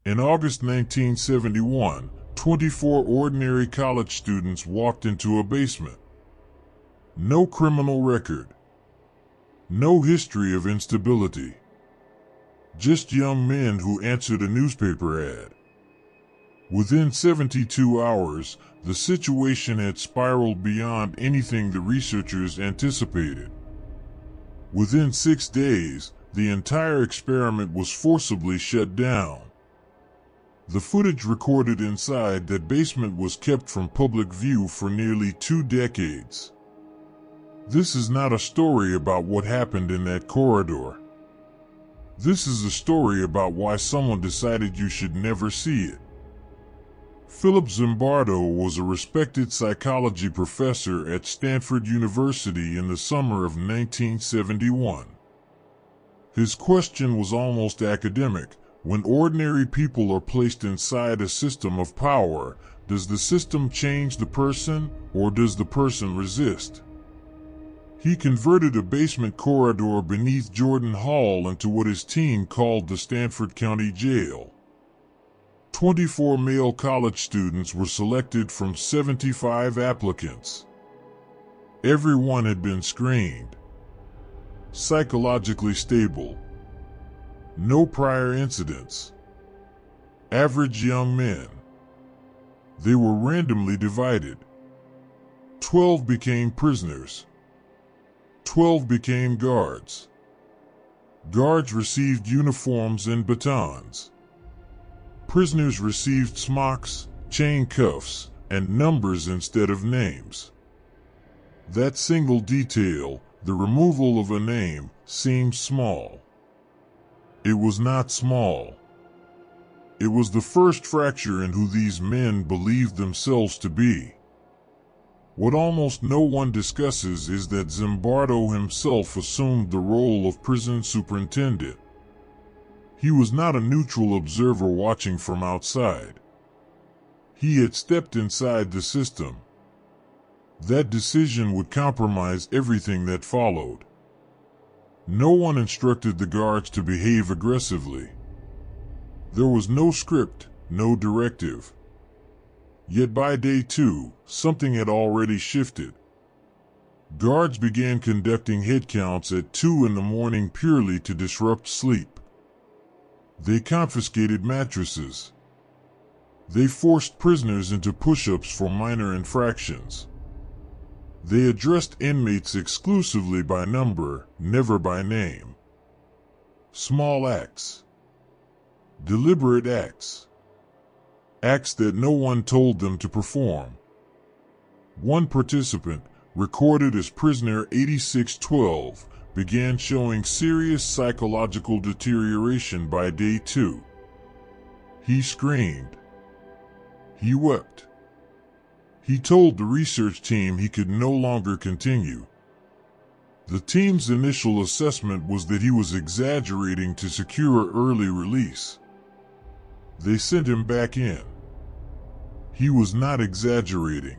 In August 1971, 24 ordinary college students walked into a basement. No criminal record. No history of instability. Just young men who answered a newspaper ad. Within 72 hours, the situation had spiraled beyond anything the researchers anticipated. Within 6 days, the entire experiment was forcibly shut down. The footage recorded inside that basement was kept from public view for nearly 2 decades. This is not a story about what happened in that corridor. This is a story about why someone decided you should never see it. Philip Zimbardo was a respected psychology professor at Stanford University in the summer of 1971. His question was almost academic. When ordinary people are placed inside a system of power, does the system change the person, or does the person resist? He converted a basement corridor beneath Jordan Hall into what his team called the Stanford County Jail. 24 male college students were selected from 75 applicants. Everyone had been screened. Psychologically stable. No prior incidents. Average young men. They were randomly divided. 12 became prisoners. 12 became guards. Guards received uniforms and batons. Prisoners received smocks, chain cuffs, and numbers instead of names. That single detail, the removal of a name, seemed small. It was not small. It was the first fracture in who these men believed themselves to be. What almost no one discusses is that Zimbardo himself assumed the role of prison superintendent. He was not a neutral observer watching from outside. He had stepped inside the system. That decision would compromise everything that followed. No one instructed the guards to behave aggressively. There was no script, no directive. Yet by day 2, something had already shifted. Guards began conducting head counts at 2 in the morning purely to disrupt sleep. They confiscated mattresses. They forced prisoners into push-ups for minor infractions. They addressed inmates exclusively by number, never by name. Small acts. Deliberate acts. Acts that no one told them to perform. One participant, recorded as prisoner 8612, began showing serious psychological deterioration by day 2. He screamed. He wept. He told the research team he could no longer continue. The team's initial assessment was that he was exaggerating to secure early release. They sent him back in. He was not exaggerating.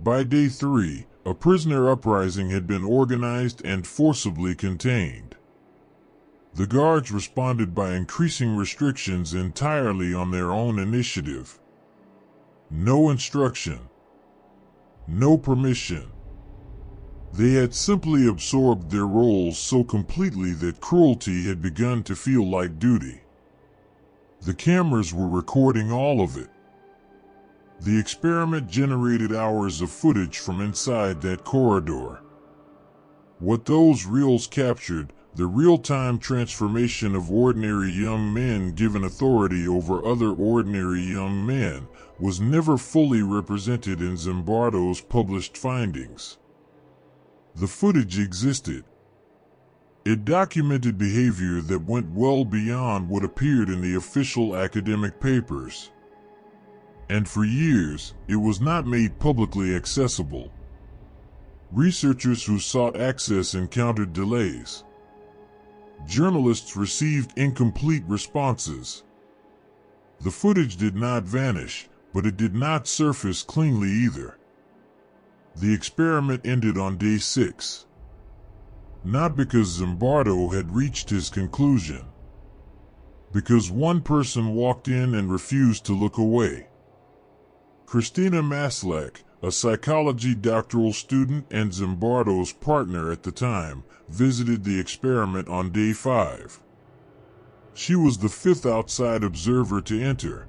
By day 3, a prisoner uprising had been organized and forcibly contained. The guards responded by increasing restrictions entirely on their own initiative. No instruction. No permission. They had simply absorbed their roles so completely that cruelty had begun to feel like duty. The cameras were recording all of it. The experiment generated hours of footage from inside that corridor. What those reels captured, the real-time transformation of ordinary young men given authority over other ordinary young men, was never fully represented in Zimbardo's published findings. The footage existed. It documented behavior that went well beyond what appeared in the official academic papers. And for years, it was not made publicly accessible. Researchers who sought access encountered delays. Journalists received incomplete responses. The footage did not vanish, but it did not surface cleanly either. The experiment ended on day 6. Not because Zimbardo had reached his conclusion, because one person walked in and refused to look away. Christina Maslach, a psychology doctoral student and Zimbardo's partner at the time, visited the experiment on day 5. She was the 5th outside observer to enter.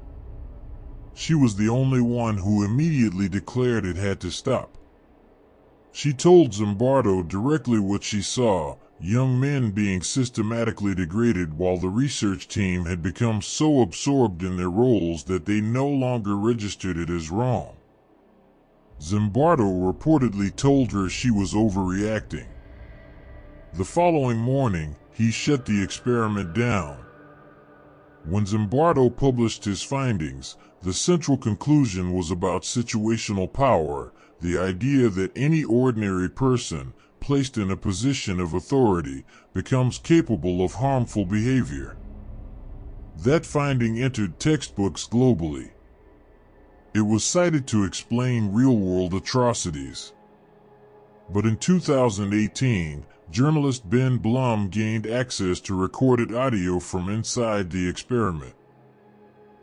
She was the only one who immediately declared it had to stop. She told Zimbardo directly what she saw: young men being systematically degraded while the research team had become so absorbed in their roles that they no longer registered it as wrong. Zimbardo reportedly told her she was overreacting. The following morning, he shut the experiment down. When Zimbardo published his findings, the central conclusion was about situational power, the idea that any ordinary person, placed in a position of authority, becomes capable of harmful behavior. That finding entered textbooks globally. It was cited to explain real-world atrocities. But in 2018, journalist Ben Blum gained access to recorded audio from inside the experiment.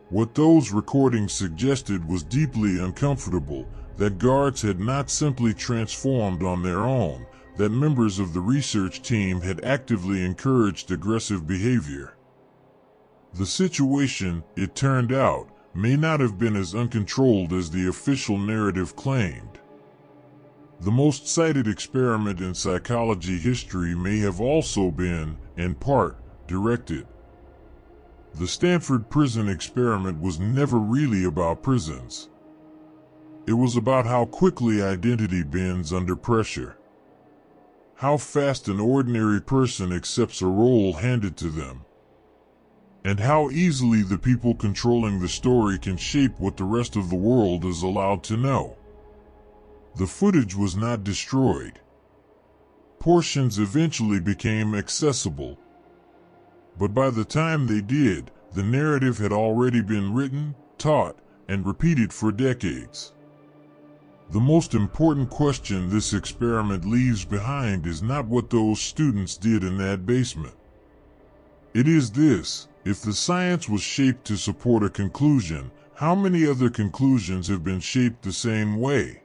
What those recordings suggested was deeply uncomfortable: that guards had not simply transformed on their own, that members of the research team had actively encouraged aggressive behavior. The situation, it turned out, may not have been as uncontrolled as the official narrative claimed. The most cited experiment in psychology history may have also been, in part, directed. The Stanford prison experiment was never really about prisons. It was about how quickly identity bends under pressure. How fast an ordinary person accepts a role handed to them. And how easily the people controlling the story can shape what the rest of the world is allowed to know. The footage was not destroyed. Portions eventually became accessible. But by the time they did, the narrative had already been written, taught, and repeated for decades. The most important question this experiment leaves behind is not what those students did in that basement. It is this: if the science was shaped to support a conclusion, how many other conclusions have been shaped the same way?